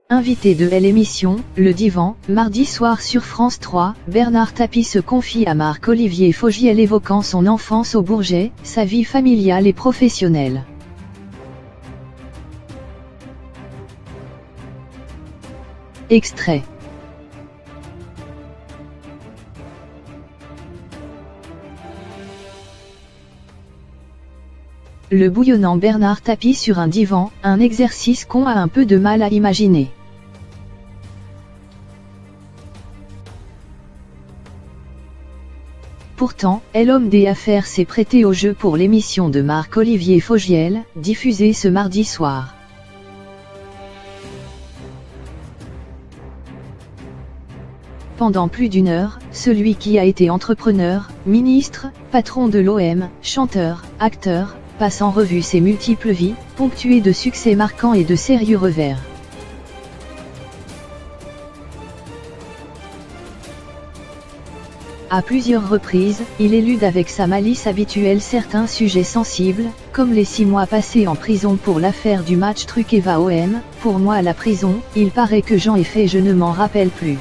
Invité de l'émission, Le Divan, mardi soir sur France 3, Bernard Tapie se confie à Marc-Olivier Fogiel évoquant son enfance au Bourget, sa vie familiale et professionnelle. Extrait. Le bouillonnant Bernard Tapie sur un divan, un exercice qu'on a un peu de mal à imaginer. Pourtant, l'homme des affaires s'est prêté au jeu pour l'émission de Marc-Olivier Fogiel, diffusée ce mardi soir. Pendant plus d'une heure, celui qui a été entrepreneur, ministre, patron de l'OM, chanteur, acteur, passe en revue ses multiples vies, ponctuées de succès marquants et de sérieux revers. À plusieurs reprises, il élude avec sa malice habituelle certains sujets sensibles, comme les 6 mois passés en prison pour l'affaire du match Truc-Eva-OM. Pour moi, la prison, il paraît que j'en ai fait, je ne m'en rappelle plus.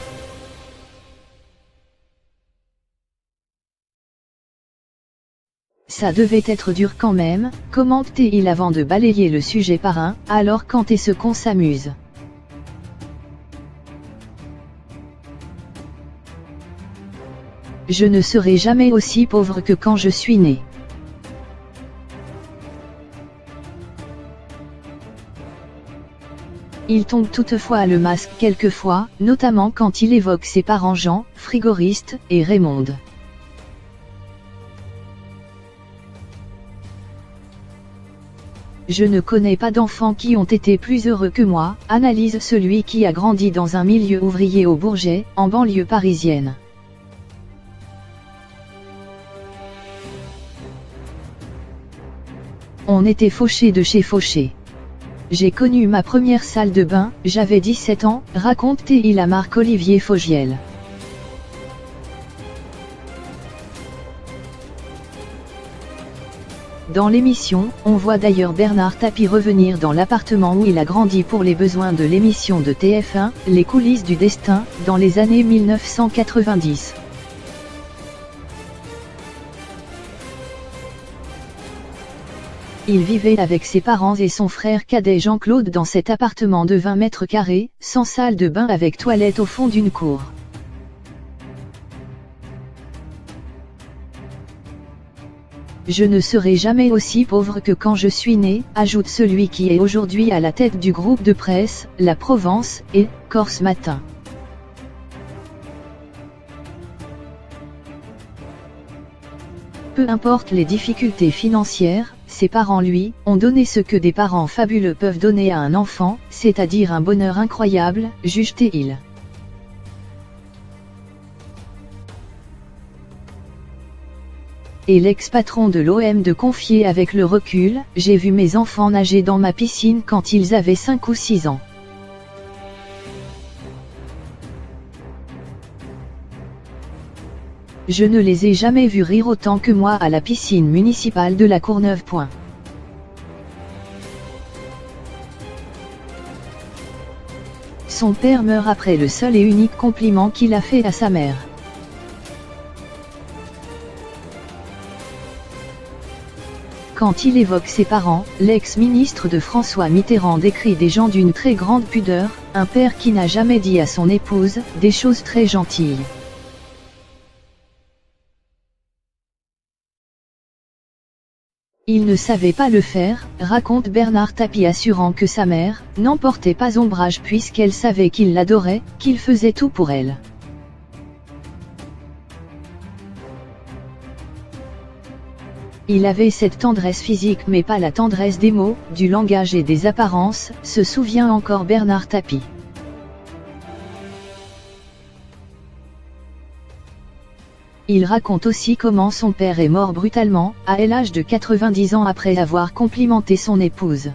Ça devait être dur quand même, commente-t-il avant de balayer le sujet par un, alors quand est-ce qu'on s'amuse ? Je ne serai jamais aussi pauvre que quand je suis né. Il tombe toutefois à le masque quelquefois, notamment quand il évoque ses parents Jean, frigoriste, et Raymonde. Je ne connais pas d'enfants qui ont été plus heureux que moi, analyse celui qui a grandi dans un milieu ouvrier au Bourget, en banlieue parisienne. On était fauchés de chez fauchés. J'ai connu ma première salle de bain, j'avais 17 ans, raconte-t-il à Marc-Olivier Fogiel. Dans l'émission, on voit d'ailleurs Bernard Tapie revenir dans l'appartement où il a grandi pour les besoins de l'émission de TF1, Les coulisses du destin, dans les années 1990. Il vivait avec ses parents et son frère cadet Jean-Claude dans cet appartement de 20 mètres carrés, sans salle de bain avec toilette au fond d'une cour. Je ne serai jamais aussi pauvre que quand je suis né, ajoute celui qui est aujourd'hui à la tête du groupe de presse, La Provence, et Corse Matin. Peu importe les difficultés financières, ses parents lui, ont donné ce que des parents fabuleux peuvent donner à un enfant, c'est-à-dire un bonheur incroyable, juge-t-il. Et l'ex-patron de l'OM de confier avec le recul, j'ai vu mes enfants nager dans ma piscine quand ils avaient 5 ou 6 ans. Je ne les ai jamais vus rire autant que moi à la piscine municipale de la Courneuve. Son père meurt après le seul et unique compliment qu'il a fait à sa mère. Quand il évoque ses parents, l'ex-ministre de François Mitterrand décrit des gens d'une très grande pudeur, un père qui n'a jamais dit à son épouse des choses très gentilles. Il ne savait pas le faire, raconte Bernard Tapie, assurant que sa mère n'en portait pas ombrage puisqu'elle savait qu'il l'adorait, qu'il faisait tout pour elle. Il avait cette tendresse physique mais pas la tendresse des mots, du langage et des apparences, se souvient encore Bernard Tapie. Il raconte aussi comment son père est mort brutalement, à l'âge de 90 ans après avoir complimenté son épouse.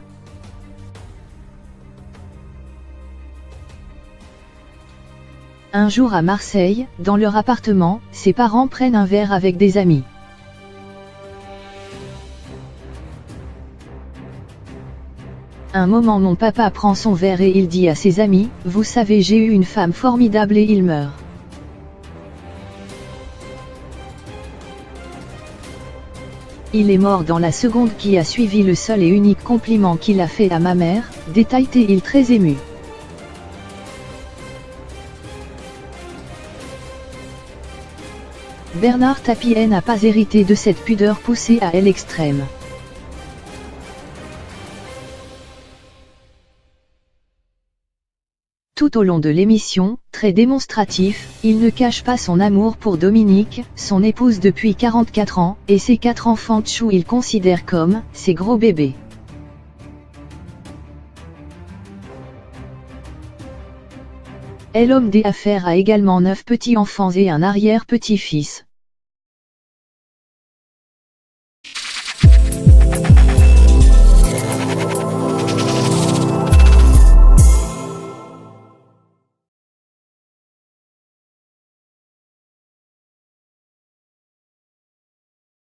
Un jour à Marseille, dans leur appartement, ses parents prennent un verre avec des amis. Un moment mon papa prend son verre et il dit à ses amis, vous savez j'ai eu une femme formidable et il meurt. Il est mort dans la seconde qui a suivi, le seul et unique compliment qu'il a fait à ma mère, détaille-t-il très ému. Bernard Tapie n'a pas hérité de cette pudeur poussée à l'extrême. Tout au long de l'émission, très démonstratif, il ne cache pas son amour pour Dominique, son épouse depuis 44 ans, et ses 4 enfants Tchou il considère comme ses gros bébés. L'homme des affaires a également 9 petits-enfants et un arrière-petit-fils.